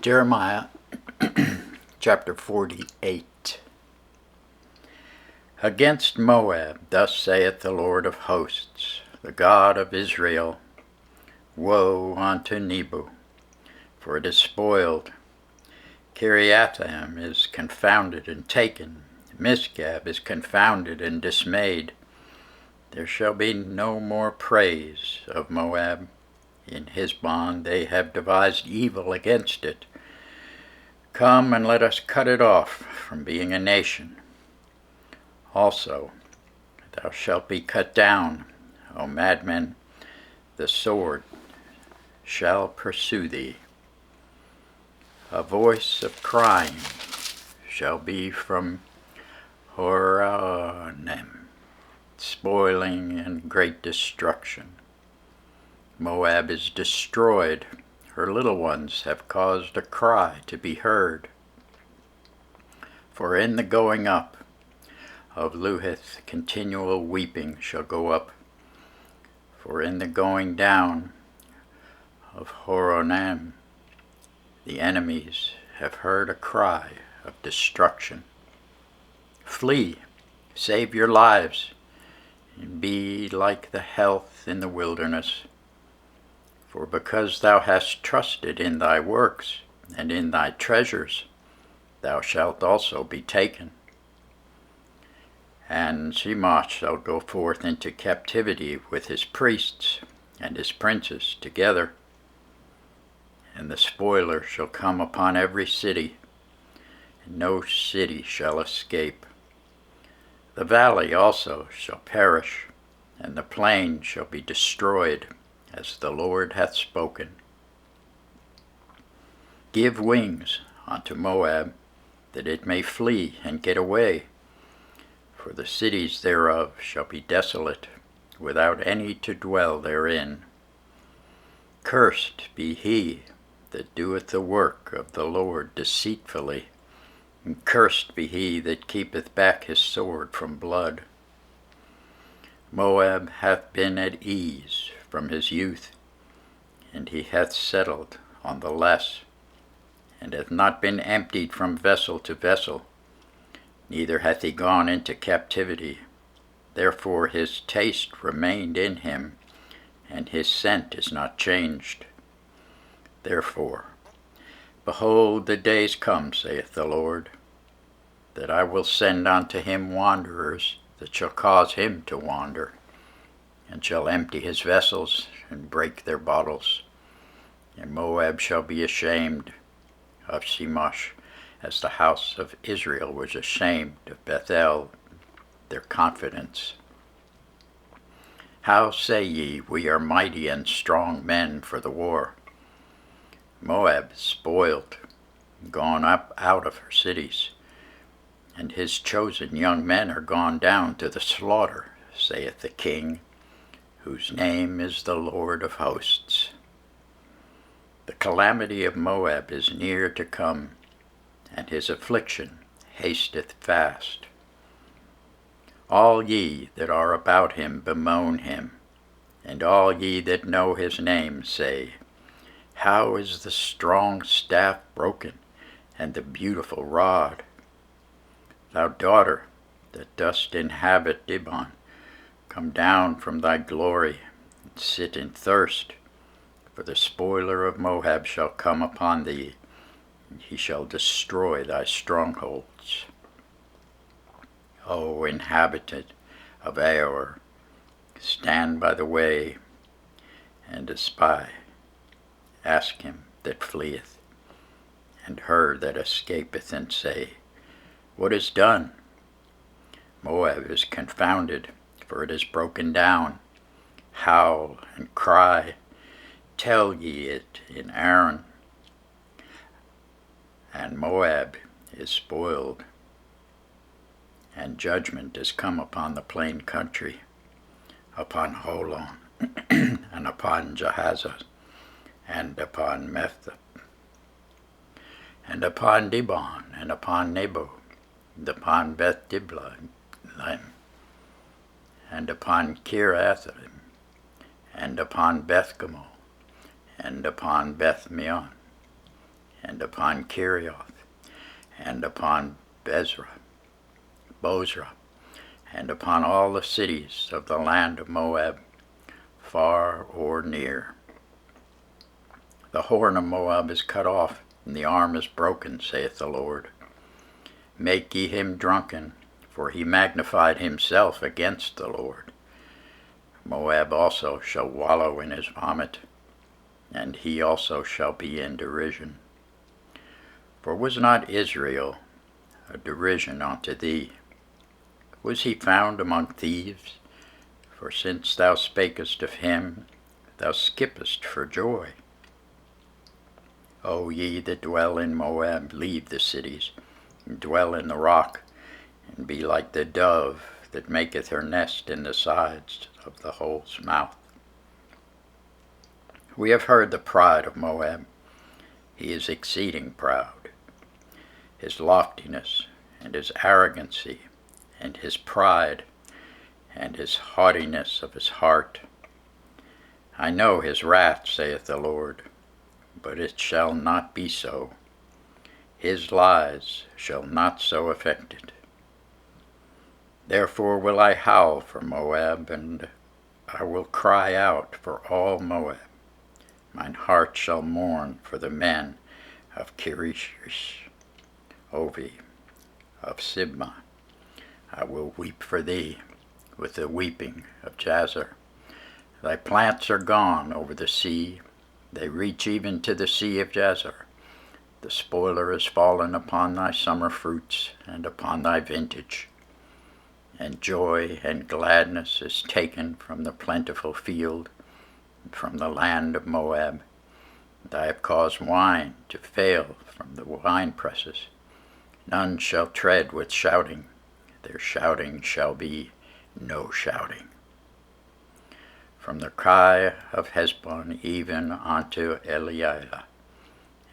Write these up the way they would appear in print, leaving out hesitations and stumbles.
Jeremiah chapter 48. Against Moab, thus saith the Lord of hosts, the God of Israel, Woe unto Nebo, for it is spoiled. Kiriathaim is confounded and taken. Misgab is confounded and dismayed. There shall be no more praise of Moab. In Heshbon they have devised evil against it. Come and let us cut it off from being a nation. Also, thou shalt be cut down, O madman, the sword shall pursue thee. A voice of crying shall be from Horonaim, spoiling and great destruction. Moab is destroyed. Her little ones have caused a cry to be heard. For in the going up of Luhith continual weeping shall go up. For in the going down of Horonaim the enemies have heard a cry of destruction. Flee, save your lives, and be like the health in the wilderness. For because thou hast trusted in thy works and in thy treasures, thou shalt also be taken. And Shemash shall go forth into captivity with his priests and his princes together. And the spoiler shall come upon every city, and no city shall escape. The valley also shall perish, and the plain shall be destroyed, as the Lord hath spoken. Give wings unto Moab, that it may flee and get away, for the cities thereof shall be desolate, without any to dwell therein. Cursed be he that doeth the work of the Lord deceitfully, and cursed be he that keepeth back his sword from blood. Moab hath been at ease from his youth, and he hath settled on the less, and hath not been emptied from vessel to vessel, neither hath he gone into captivity. Therefore his taste remained in him, and his scent is not changed. Therefore, behold, the days come, saith the Lord, that I will send unto him wanderers that shall cause him to wander, and shall empty his vessels and break their bottles. And Moab shall be ashamed of Shemash, as the house of Israel was ashamed of Bethel, their confidence. How say ye, we are mighty and strong men for the war? Moab is spoiled, gone up out of her cities, and his chosen young men are gone down to the slaughter, saith the King, whose name is the Lord of hosts. The calamity of Moab is near to come, and his affliction hasteth fast. All ye that are about him bemoan him, and all ye that know his name say, How is the strong staff broken, and the beautiful rod? Thou daughter that dost inhabit Dibon, come down from thy glory, and sit in thirst, for the spoiler of Moab shall come upon thee, and he shall destroy thy strongholds. O inhabitant of Aor, stand by the way, and espy. Ask him that fleeth, and her that escapeth, and say, What is done? Moab is confounded, for it is broken down. Howl and cry, tell ye it in Aron. And Moab is spoiled, and judgment is come upon the plain country, upon Holon, and upon Jahazah, and upon Mephtah, and upon Dibon, and upon Nebo, and upon Beth Diblaim, and upon Kiriathaim, and upon Beth Gamol, and upon Beth Meon, and upon Kerioth, and upon Bozrah, and upon all the cities of the land of Moab, far or near. The horn of Moab is cut off, and the arm is broken, saith the Lord. Make ye him drunken, for he magnified himself against the Lord. Moab also shall wallow in his vomit, and he also shall be in derision. For was not Israel a derision unto thee? Was he found among thieves? For since thou spakest of him, thou skippest for joy. O ye that dwell in Moab, leave the cities, and dwell in the rock, and be like the dove that maketh her nest in the sides of the hole's mouth. We have heard the pride of Moab. He is exceeding proud. His loftiness, and his arrogancy, and his pride, and his haughtiness of his heart. I know his wrath, saith the Lord, but it shall not be so. His lies shall not so effect it. Therefore will I howl for Moab, and I will cry out for all Moab. Mine heart shall mourn for the men of Kirishrish, Ovi, of Sibmah. I will weep for thee with the weeping of Jazer. Thy plants are gone over the sea. They reach even to the sea of Jazer. The spoiler is fallen upon thy summer fruits and upon thy vintage. And joy and gladness is taken from the plentiful field and from the land of Moab. And I have caused wine to fail from the wine presses. None shall tread with shouting. Their shouting shall be no shouting. From the cry of Heshbon even unto Eliah,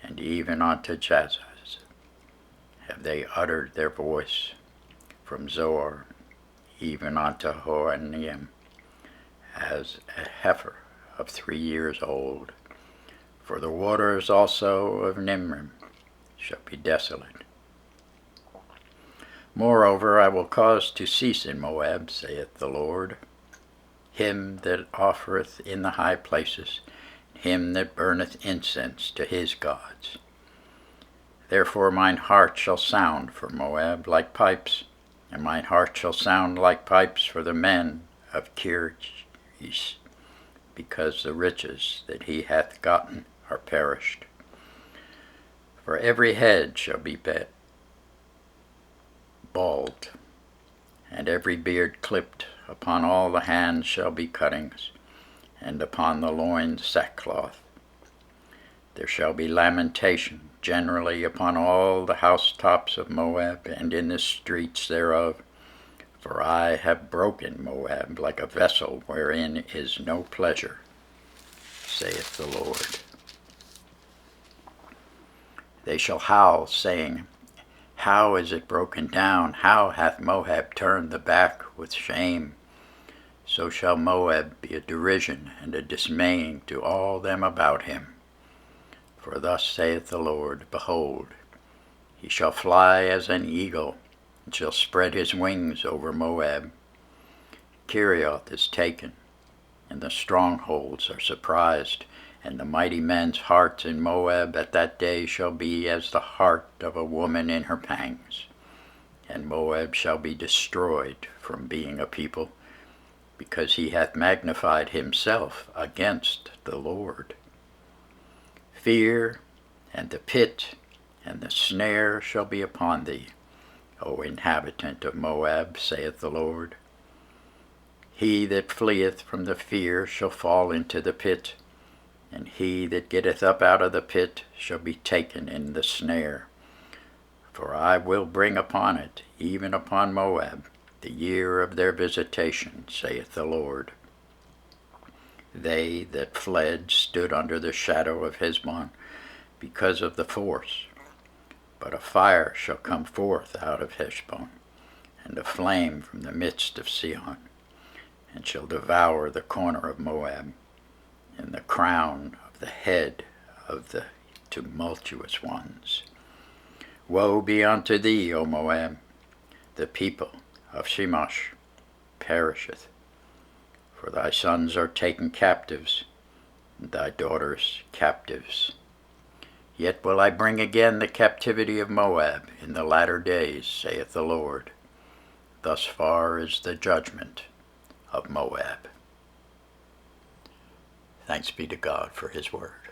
and even unto Jazaz, have they uttered their voice. From Zoar even unto Horonaim, as a heifer of 3 years old. For the waters also of Nimrim shall be desolate. Moreover, I will cause to cease in Moab, saith the Lord, him that offereth in the high places, him that burneth incense to his gods. Therefore mine heart shall sound for Moab like pipes, and mine heart shall sound like pipes for the men of Kirchish, because the riches that he hath gotten are perished. For every head shall be bald, and every beard clipped. Upon all the hands shall be cuttings, and upon the loins sackcloth. There shall be lamentation generally upon all the housetops of Moab, and in the streets thereof. For I have broken Moab like a vessel wherein is no pleasure, saith the Lord. They shall howl, saying, How is it broken down? How hath Moab turned the back with shame? So shall Moab be a derision and a dismaying to all them about him. For thus saith the Lord, Behold, he shall fly as an eagle, and shall spread his wings over Moab. Kerioth is taken, and the strongholds are surprised, and the mighty men's hearts in Moab at that day shall be as the heart of a woman in her pangs. And Moab shall be destroyed from being a people, because he hath magnified himself against the Lord. Fear and the pit and the snare shall be upon thee, O inhabitant of Moab, saith the Lord. He that fleeth from the fear shall fall into the pit, and he that getteth up out of the pit shall be taken in the snare. For I will bring upon it, even upon Moab, the year of their visitation, saith the Lord. They that fled stood under the shadow of Heshbon, because of the force. But a fire shall come forth out of Heshbon, and a flame from the midst of Sihon, and shall devour the corner of Moab, and the crown of the head of the tumultuous ones. Woe be unto thee, O Moab! The people of Chemosh perisheth. For thy sons are taken captives, and thy daughters captives. Yet will I bring again the captivity of Moab in the latter days, saith the Lord. Thus far is the judgment of Moab. Thanks be to God for his word.